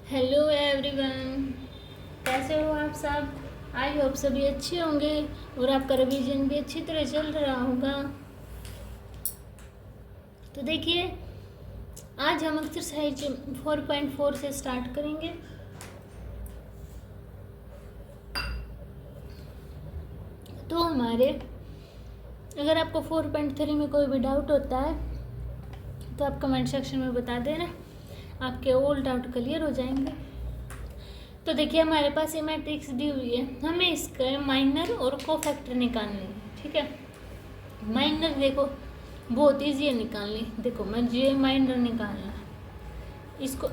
Hello everyone, कैसे हो आप सब। आई होप सभी अच्छे होंगे और आपका रिवीजन भी अच्छी तरह चल रहा होगा। तो देखिए, आज हम एक्सरसाइज 4.4 से स्टार्ट करेंगे। तो हमारे अगर आपको 4.3 में कोई भी डाउट होता है तो आप कमेंट सेक्शन में बता देना, आपके ऑल डाउट क्लियर हो जाएंगे। तो देखिए, हमारे पास ये मैट्रिक्स दी हुई है, हमें इसका माइनर और कोफैक्टर निकालने हैं। ठीक है, माइनर देखो बहुत ईजी है निकालनी। देखो मैं ये माइनर निकालना है, इसको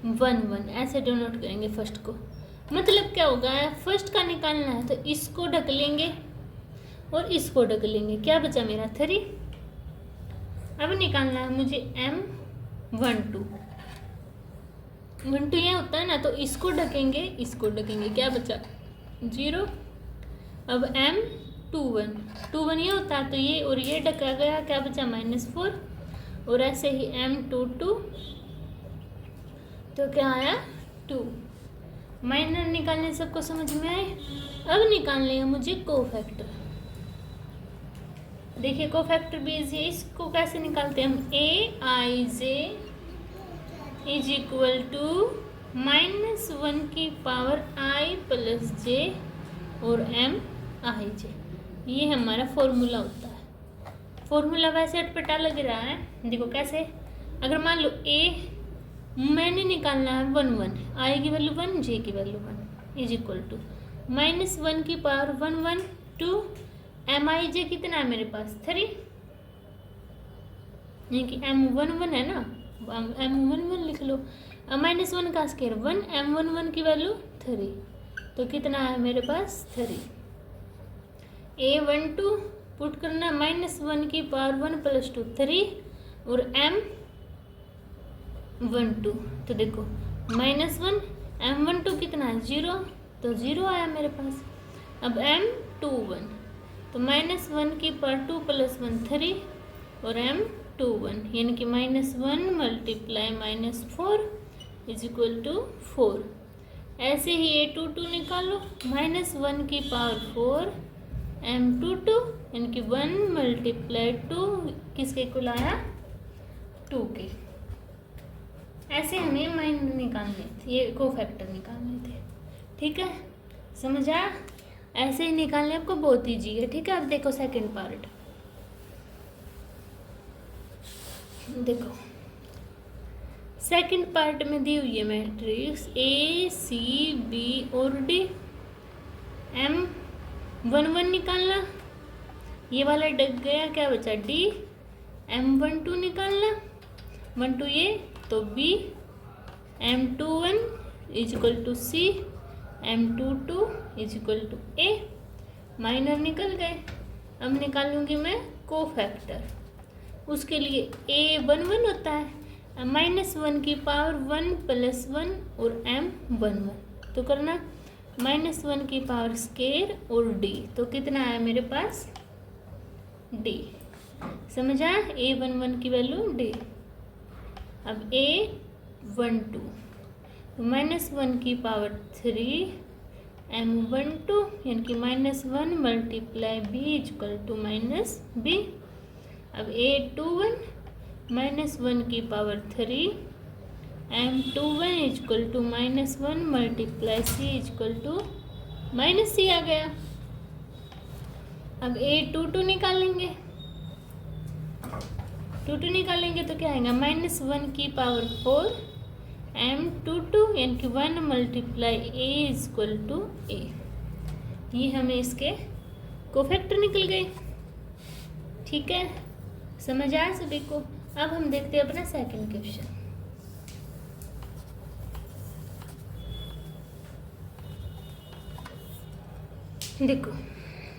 M11 ऐसे डिनोट करेंगे फर्स्ट को। मतलब क्या होगा, फर्स्ट का निकालना है तो इसको ढक लेंगे और इसको ढक लेंगे। क्या बचा मेरा 3। अब निकालना है मुझे M12। 12 ये होता है ना, तो इसको ढकेंगे इसको ढकेंगे, क्या बचा 0। अब M21 ये होता है तो ये और ये ढका गया, क्या बचा -4। और ऐसे ही M22 तो क्या आया 2। माइनर निकालने सबको समझ में आए। अब निकालने है मुझे कोफैक्टर। देखिए कोफैक्टर भी इजी है, इसको कैसे निकालते हैं हम। Aij इज इक्वल टू -1 की पावर I प्लस j और Mij, ये हमारा फॉर्मूला होता है। फॉर्मूला वैसे अटपटा लग रहा है, देखो कैसे। अगर मान लो A मैंने निकालना है 1 I की वैल्यू 1, j की वैल्यू 1 इज इक्वल टू -1 की पावर 1 2 Mij कितना है मेरे पास 3, यानी कि M11 है ना, M11 लिख लो। अब -1 का स्क्वायर 1, M11 की वैल्यू 3, तो कितना है मेरे पास 3। A12 पुट करना -1 की पावर 1 प्लस 2 3 और M12, तो देखो -1 M12 कितना है 0, तो 0 आया मेरे पास। अब M21 तो -1 की पावर 2 प्लस 1 3 और M21 यानी कि -1 मल्टीप्लाई -4 इज इक्वल टू 4। ऐसे ही A22 निकालो, -1 की पावर 4 M22 यानी कि 1 मल्टीप्लाई 2 किसके इक्वल आया 2 के। ऐसे हमें माइनर निकालने थे, ये कोफैक्टर निकालने थे। ठीक है, समझ आया। ऐसे ही निकालने आपको बहुत ईजी है। ठीक है, अब देखो सेकंड पार्ट। देखो सेकंड पार्ट में दी हुई है मैट्रिक्स A C B और D। M11 निकालना, ये वाला डग गया, क्या बचा D। M12 निकालना, 12 ये तो B। M21 is equal to C, M22 is equal to A। Minor निकल गए। अब निकालूंगी मैं कोफैक्टर। उसके लिए A11 होता है -1 की पावर 1 प्लस 1 और M11, तो करना -1 की पावर स्केयर और D, तो कितना आया मेरे पास D। समझ आया, A11 की वैल्यू D। अब A12 तो -1 की पावर 3 M12 यानी कि -1 multiply B equal to -B। अब A21 -1 की power 3 M21 equal to -1 multiply C equal to -C आ गया। अब A22 निकालेंगे, 22 निकालेंगे तो क्या आएगा -1 की पावर 4 M22 यानी कि 1 multiply A equal to A। ये हमें इसके कोफैक्टर निकल गए। ठीक है, समझ आया सभी को। अब हम देखते हैं अपना सेकंड क्वेश्चन। देखो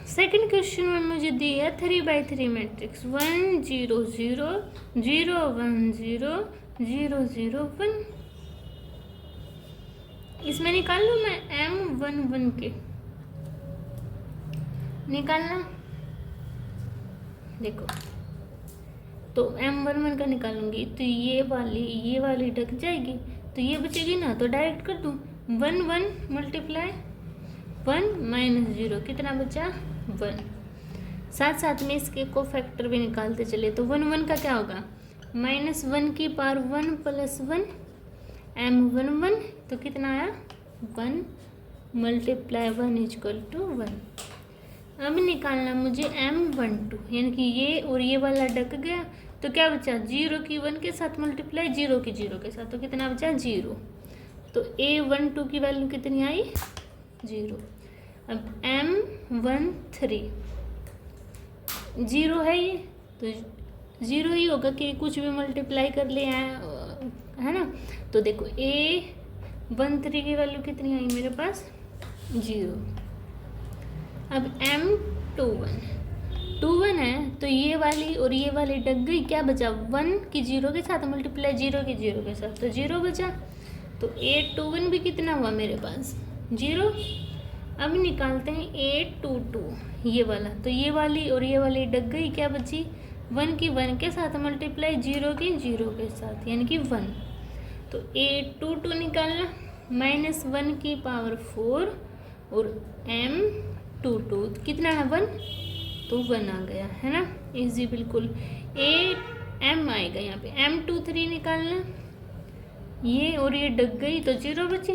सेकंड क्वेश्चन में मुझे दी है 3/3 मैट्रिक्स 1 0 0 0 1 0 0 0 1। इसमें निकाल लूँ मैं M11 के, निकालना। देखो तो M11 का निकालूंगी तो ये वाली ढक जाएगी, तो ये बचेगी ना, तो डायरेक्ट कर दूँ 1 1 मल्टीप्लाई 1 माइनस 0 कितना बचा 1। साथ साथ में इसके को फैक्टर भी निकालते चले, तो 1 1 का क्या होगा -1 की पावर 1 प्लस 1 m1 1, तो कितना आया 1 मल्टीप्लाई 1 इजक्वल टू 1। अब निकालना मुझे m12, यानी कि ये और ये वाला डक गया, तो क्या बचा 0 की 1 के साथ मल्टीप्लाई 0 की 0 के साथ, तो कितना बचा 0। तो a12 की वैल्यू कितनी आई 0। अब m13 0 है ये, तो 0 ही होगा कि कुछ भी मल्टीप्लाई कर ले है ना। तो देखो a13 की वैल्यू कितनी आई मेरे पास 0। अब m21 है, तो ये वाली और ये वाली डग गई, क्या बचा 1 की 0 के साथ मल्टीप्लाई 0 की 0 के साथ, तो 0 बचा। तो a21 भी कितना हुआ मेरे पास 0। अब निकालते हैं a22 ये वाला, तो ये वाली और ये वाली डग गई, क्या बची 1 की 1 के साथ मल्टीप्लाई 0 की 0 के साथ, यानी कि 1। तो a22 निकालना -1 की पावर 4 और m22 कितना है 1, तो 1 आ गया है ना, इजी बिल्कुल। m आएगा यहाँ पे। m23 निकालना, ये और ये डग गई तो 0 बची,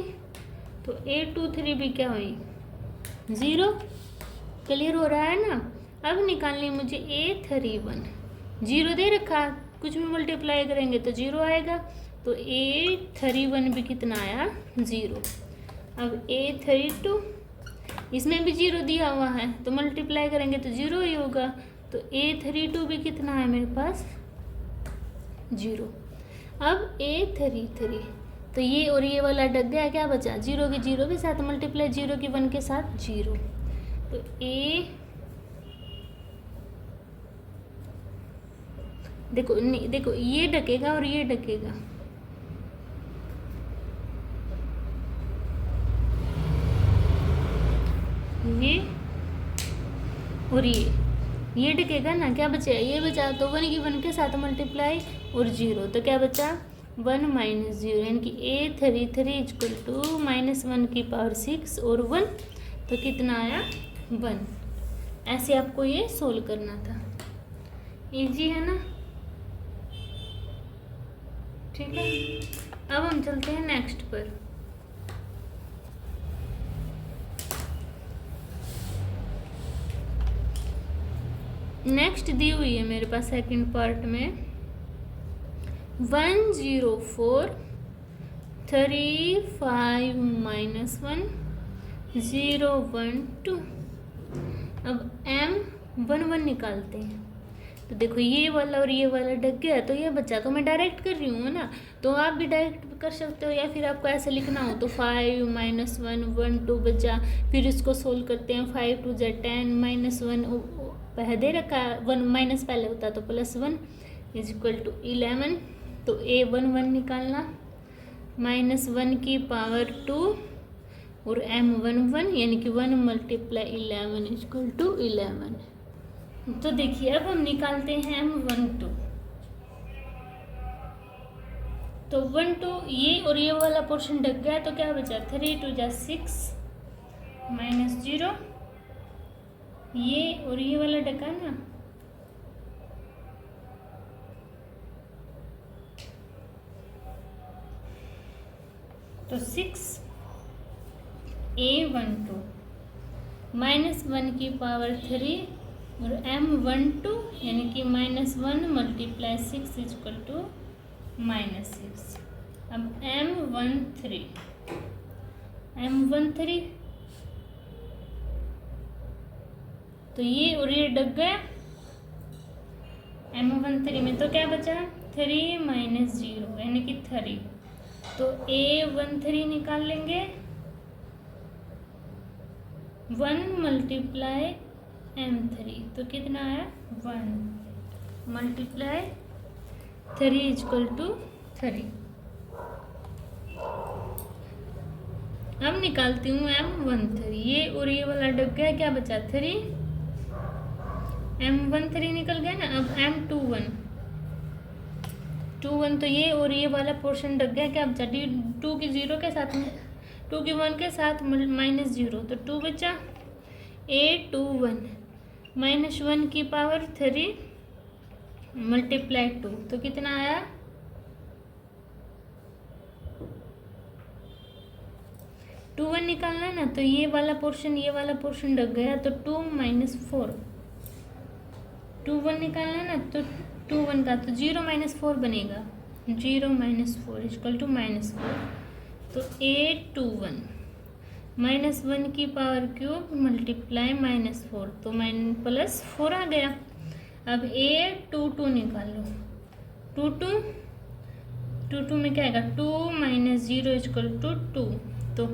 तो a23 भी क्या हुई 0। क्लियर हो रहा है ना। अब निकालनी मुझे a31, 0 दे रखा, कुछ भी मल्टीप्लाई करेंगे तो 0 आएगा, तो a31 भी कितना आया 0। अब a32, इसमें भी 0 दिया हुआ है, तो मल्टीप्लाई करेंगे तो 0 ही होगा, तो a32 भी कितना है मेरे पास 0। अब a33, तो ये और ये वाला डग गया, क्या बचा 0 की 0 के साथ मल्टीप्लाई 0 की 1 के साथ 0, तो देखो ये डकेगा और ये डकेगा, ये और ये डकेगा ना, क्या बचा ये बचा, तो 1 की 1 के साथ मल्टीप्लाई और 0, तो क्या बचा 1 माइनस 0, यानी कि a33 इजक्वल टू -1 की पावर 6 और 1, तो कितना आया 1। ऐसे आपको ये सोल्व करना था, इजी है ना, ठीक है। अब हम चलते हैं नेक्स्ट पर। नेक्स्ट दी हुई है मेरे पास सेकंड पार्ट में 104 35 -1 012। अब m11 निकालते हैं, तो देखो ये वाला और ये वाला डग गया, तो ये बचा, तो मैं डायरेक्ट कर रही हूँ ना, तो आप भी डायरेक्ट कर सकते हो, या फिर आपको ऐसे लिखना हो तो 5 -1 1 2 बचा, फिर इसको सोल्व करते हैं 5 2 10 -1 पहले दे रखा, 1 माइनस पहले होता तो +1 इजक्वल टू 11, तो a11 निकालना -1 की पावर 2 और m11 यानी कि 1 मल्टीप्लाई 11 इजक्वल टू 11। तो देखिए अब हम निकालते हैं m12, तो 1 2 ये और ये वाला पोर्शन ढक गया, तो क्या बचा 3 2 6 -0, ये और ये वाला ढका ना, तो 6 a12 -1 की पावर 3 और m12 यानी कि -1 मल्टीप्लाई 6 इजक्वल टू -6। अब m13 तो ये और ये डग गया m13 में, तो क्या बचा 3 -0 यानी कि 3, तो a13 निकाल लेंगे 1 मल्टीप्लाई m3, तो कितना आया 1 मल्टीप्लाई 3 इजक्वल टू 3। अब निकालती हूँ m13, ये और ये वाला डग गया, क्या बचा 3, m13 निकल गया ना। अब m21 2 1 तो ये और ये वाला पोर्शन ढक गया, क्या बचा? 2 की 0 के साथ में 2 की 1 के साथ -0, तो 2 बचा। 8 2 1 -1 की पावर 3 मल्टीप्लाई 2, तो कितना आया? 2 1 निकालना है ना, तो ये वाला पोर्शन ढक गया, तो 2 -4। 2 1 निकालना है ना, तो 2 1 का तो 0 -4 बनेगा। 0 -4 इक्वल टू -4, तो 8 2 1 -1 की पावर क्यूब मल्टीप्लाई -4, तो +4 आ गया। अब 8 2 2 निकाल लो। 2 2 में क्या आएगा? 2 -0 इक्वल टू 2, तो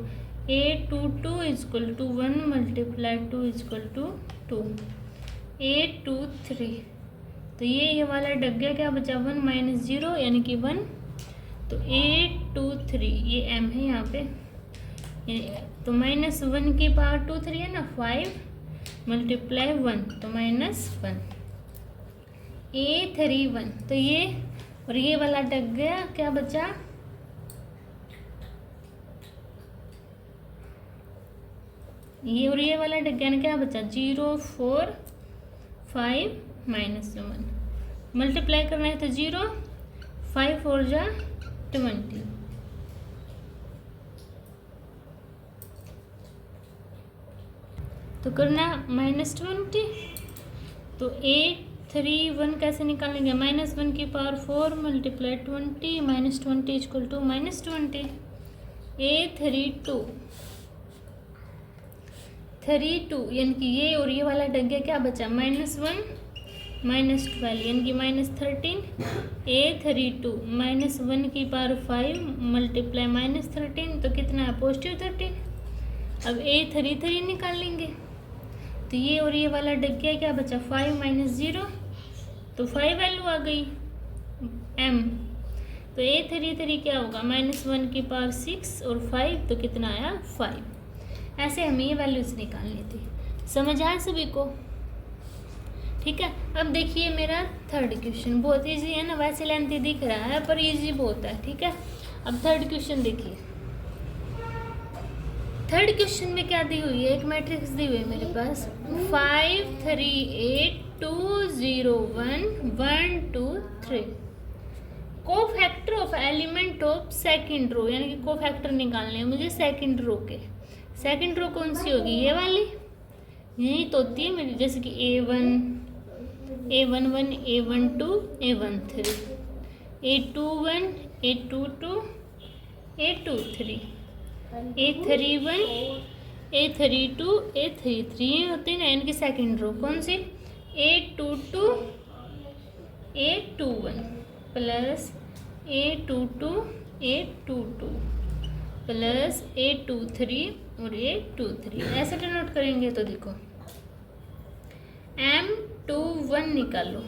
8 2 2 equal to 1 multiply 2 equal to 2। 8 2 3, तो ये वाला डग गया, क्या बचा? 1 -0 यानी कि 1, तो 8 2 3, ये m है यहाँ पे, तो -1 की पावर 2 3 है ना, 5 मल्टीप्लाई 1, तो -1। 8 3 1, तो ये और ये वाला डग गया, क्या बचा? ये और ये वाला डग गया ना, क्या बचा? 0 4 5 -1 मल्टीप्लाई करना है, तो 0 5 4 जा 20, तो करना -20, तो 8 3 1 कैसे निकालेंगे? -1 की पावर 4 मल्टीप्लाई 20 -20 इक्वल टू -20। 8 3 2 3 2, यानी कि ये और ये वाला डग गया, क्या बचा? -1 -12 यानी कि -13। 8 3 2 -1 की पावर 5 मल्टीप्लाई -13, तो कितना है? +13। अब 8 3 3 निकाल लेंगे, तो ये और ये वाला डग गया, क्या बचा? 5 -0, तो 5 वैल्यू आ गई m, तो 8 3 3 क्या होगा? -1 की पावर 6 और 5, तो कितना आया? 5। ऐसे हमें ये वैल्यूज निकालनी थी। समझ आया सभी को? ठीक है। अब देखिए मेरा थर्ड क्वेश्चन, बहुत इजी है ना, वैसे लेंथी दिख रहा है पर इजी बहुत है। ठीक है, अब थर्ड क्वेश्चन देखिए। थर्ड क्वेश्चन में क्या दी हुई है? एक मैट्रिक्स दी हुई है मेरे पास, 5 3 8 2 0 1 1 2 3। Cofactor of element of second row, यानी कि कोफैक्टर निकालने हैं मुझे सेकंड रो के। सेकंड रो कौन सी होगी? ये वाली, यही तो होती है मेरी, जैसे कि A1 A11 A12 A13 A21 A22 A23 A31 A32 A33, ये होती है ना इनकी सेकंड रो। कौन सी? A22 A21 plus A22 A22 plus A23 और A23, ऐसे डिनोट करेंगे। तो देखो M21 निकाल लो।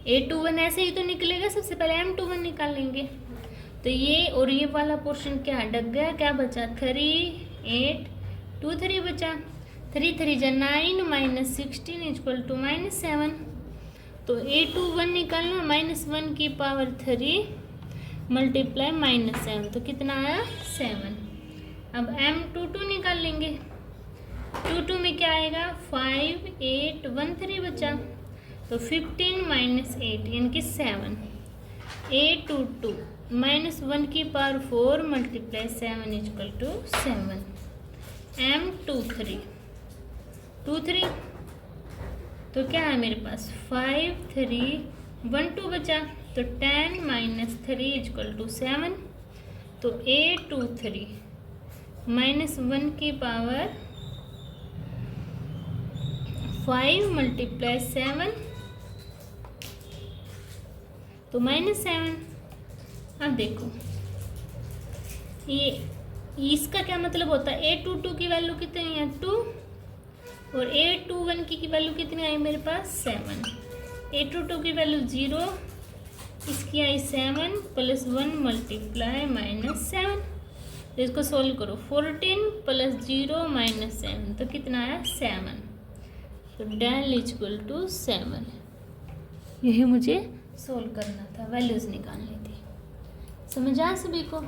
A21 ऐसे ही तो निकलेगा, सबसे पहले M21 निकाल लेंगे। तो ये और ये वाला पोर्शन क्या डग गया, क्या बचा? 3 8 2 3 बचा। 3 3 जा 9 -16 इक्वल टू -7। तो A21 निकालना, -1 की पावर 3 मल्टीप्लाई -7, तो कितना आया? 7। अब M22 निकाल लेंगे। 22 में क्या आएगा? 5 8 1 3 बचा, तो 15 -8 यानी कि 7। A22 -1 की power 4 multiply 7 equal to 7। M23 23, तो क्या है मेरे पास? 5 3 1 2 बचा, तो 10 -3 इक्वल टू 7। तो A23 -1 की पावर 5 मल्टीप्लाई 7, तो -7। अब देखो ये इसका क्या मतलब होता है? A22 की वैल्यू कितनी है? 2, और A21 की वैल्यू कितनी आई मेरे पास? 7। A22 की वैल्यू 0, इसकी आई 7 प्लस 1 मल्टीप्लाई -7। तो इसको सोल्व करो, 14 प्लस 0 -7, तो कितना आया? 7। तो डेल इक्वल टू 7। यही मुझे सोल्व करना था, वैल्यूज निकालनी थी। समझ आया सभी को?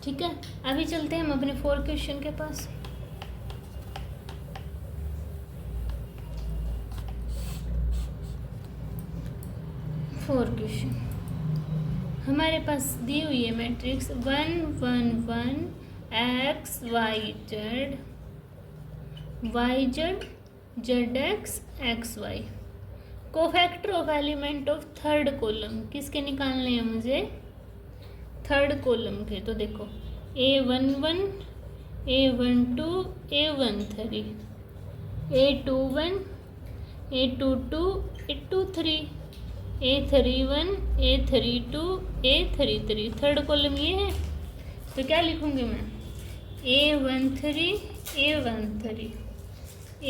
ठीक है, अभी चलते हैं हम अपने 4 क्वेश्चन के पास। फोर क्वेश्चन हमारे पास दी हुई है matrix 1 1 1 x y z z x y. Cofactor of element of third column किसके निकालने हैं मुझे? थर्ड कॉलम के। तो देखो A11 A12 A13 A21 A22 A23 A31 A32 A33। Third column ये है, तो क्या लिखूंगी मैं? A13 A13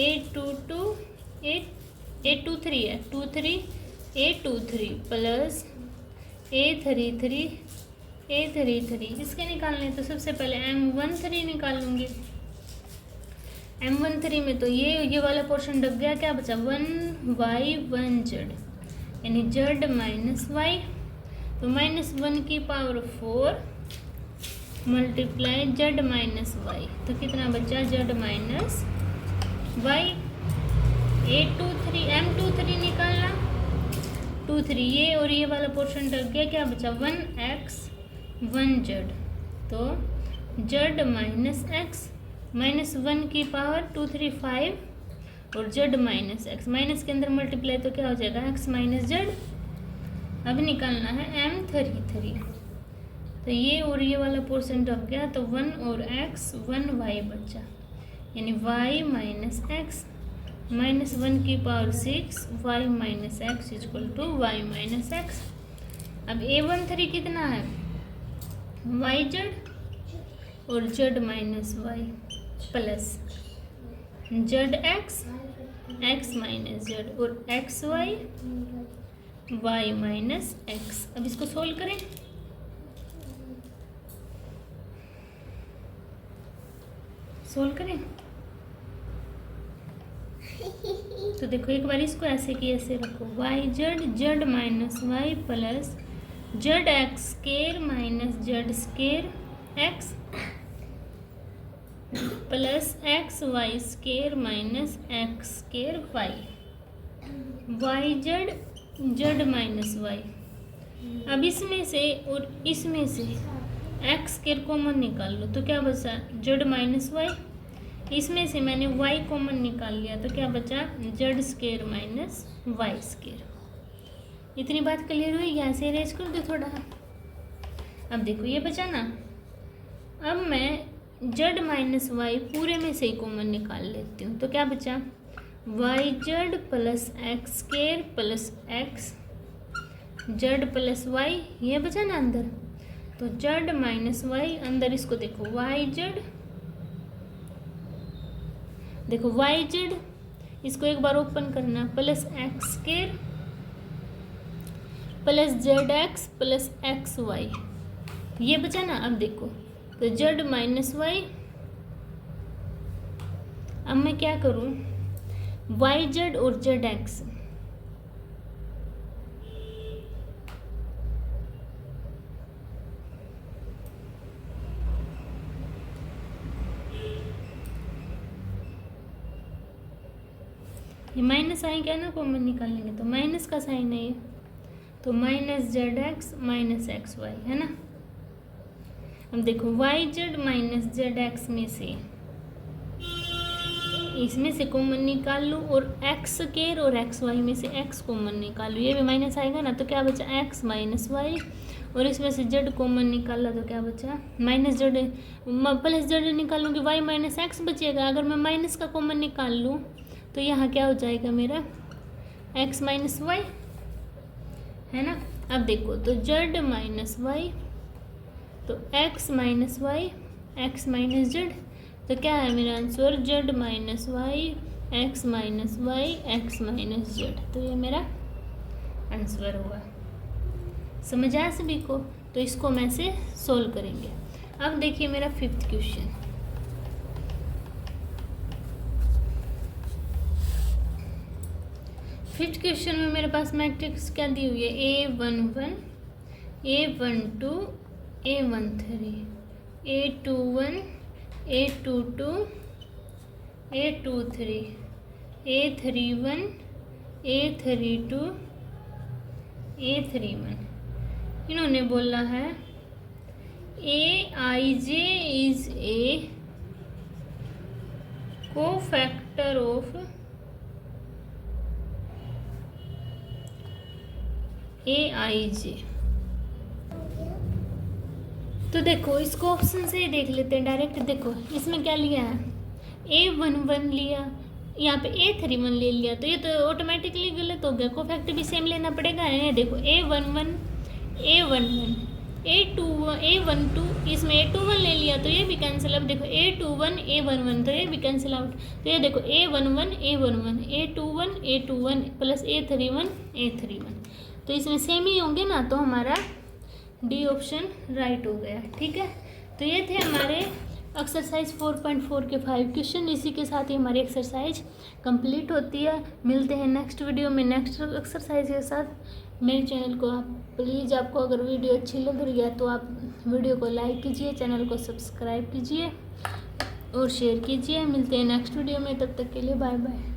A22 A23 है 23 A23 प्लस A33 A33। इसके निकालने तो सबसे पहले M13 निकालूंगी। M13 में तो ये वाला पोर्शन डब गया, क्या बचा? 1y 1z यानी z माइनस वाई। तो -1 की power 4 multiply z minus y, तो कितना बचा? z minus Y. A23 M23 निकालना 23 ये और ये वाला पोर्शन डब गया, क्या बचा? 1x 1z। तो z माइनस x -1 की पावर 2 3 5 और z माइनस एक्स, माइनस के अंदर मल्टीप्लाई तो क्या हो जाएगा? x minus Z. अब निकालना है M33। तो ये और ये वाला पोर्शन रख गया, तो 1 और x 1y बचा, यानी y माइनस एक्स -1 की power 6 y minus x equal to y minus x. अब A13 कितना है? yz और z minus y plus z x minus z और एक्स वाई माइनस एक्स। अब इसको सोल्व करें। तो देखो एक बार इसको ऐसे की ऐसे रखो, y z minus y plus z x square minus z square x plus x y square minus x square y z minus y. अब इसमें से और इसमें से एक्स स्केयर कॉमन निकाल लो, तो क्या बचा? Z minus y. इसमें से मैंने वाई कॉमन निकाल लिया, तो क्या बचा? Z square minus y square. इतनी बात क्लियर हुई? यहाँ से अरेंज कर दो थोड़ा। अब देखो ये बचा ना, अब मैं जेड माइनस वाई पूरे में से ही कॉमन निकाल लेती हूँ, तो क्या बचा? Y z plus x square plus x z plus y, ये बचा ना अंदर। तो जेड माइनस वाई अंदर, इसको देखो वाई जेड, देखो वाई जेड, इसको एक बार ओपन करना, plus x square plus z x plus x y, ये बचा ना। अब देखो तो जेड माइनस वाई, अब मैं क्या करूं? वाई जेड और जेड एक्स, ये माइनस साइन क्या ना कॉमन निकालेंगे, तो माइनस का साइन है ये, तो minus z x minus x y है ना। अब देखो y z minus z x में से इसमें से कॉमन निकाल लूँ और एक्स स्केयर और एक्स वाई में से एक्स कॉमन निकाल लूँ, ये भी माइनस आएगा ना, तो क्या बचा? X minus y. और इसमें से जेड कॉमन निकाला तो क्या बचा? माइनस जेड प्लस जेड निकालूंगी, वाई माइनस एक्स बचेगा। अगर मैं माइनस का कॉमन निकाल लूँ तो यहाँ क्या हो जाएगा मेरा? एक्स माइनस वाई है ना। अब देखो तो जेड माइनस वाई, तो x minus y x minus z, तो क्या है मेरा answer? Z minus y x minus y x minus z. तो ये मेरा आंसर होगा। समझ आया सभी को? तो इसको मैं से सोल्व करेंगे। अब देखिए मेरा 5th क्वेश्चन। फिफ्थ क्वेश्चन में मेरे पास मैट्रिक्स क्या दी हुई है? A11 A12 A13, A21, A22, A23, A31, A32, A31। इन्होंने बोला है AIJ is a cofactor of AIJ। तो देखो इसको ऑप्शन से ही देख लेते हैं डायरेक्ट। देखो इसमें क्या लिया है, A11 लिया, यहाँ पे A31 ले लिया, तो ये तो ऑटोमेटिकली गलत हो गया। कोफैक्टर भी सेम लेना पड़ेगा। ये देखो A11, A11, A21, A12, इसमें A21 ले लिया तो ये भी कैंसिल। अब देखो A21, A11 तो ये भी कैंसिल आउट। तो ये देखो A11, A11, A21, A21 plus A31, A31, तो इसमें सेम ही होंगे ना, तो हमारा डी ऑप्शन राइट हो गया। ठीक है, तो ये थे हमारे एक्सरसाइज 4.4 के 5 क्वेश्चन। इसी के साथ ही हमारी एक्सरसाइज कंप्लीट होती है। मिलते हैं नेक्स्ट वीडियो में नेक्स्ट एक्सरसाइज के साथ। मेरे चैनल को आप प्लीज़, आपको अगर वीडियो अच्छी लग रही है तो आप वीडियो को लाइक कीजिए, चैनल को सब्सक्राइब कीजिए और शेयर कीजिए। मिलते हैं नेक्स्ट वीडियो में, तब तक के लिए बाय बाय।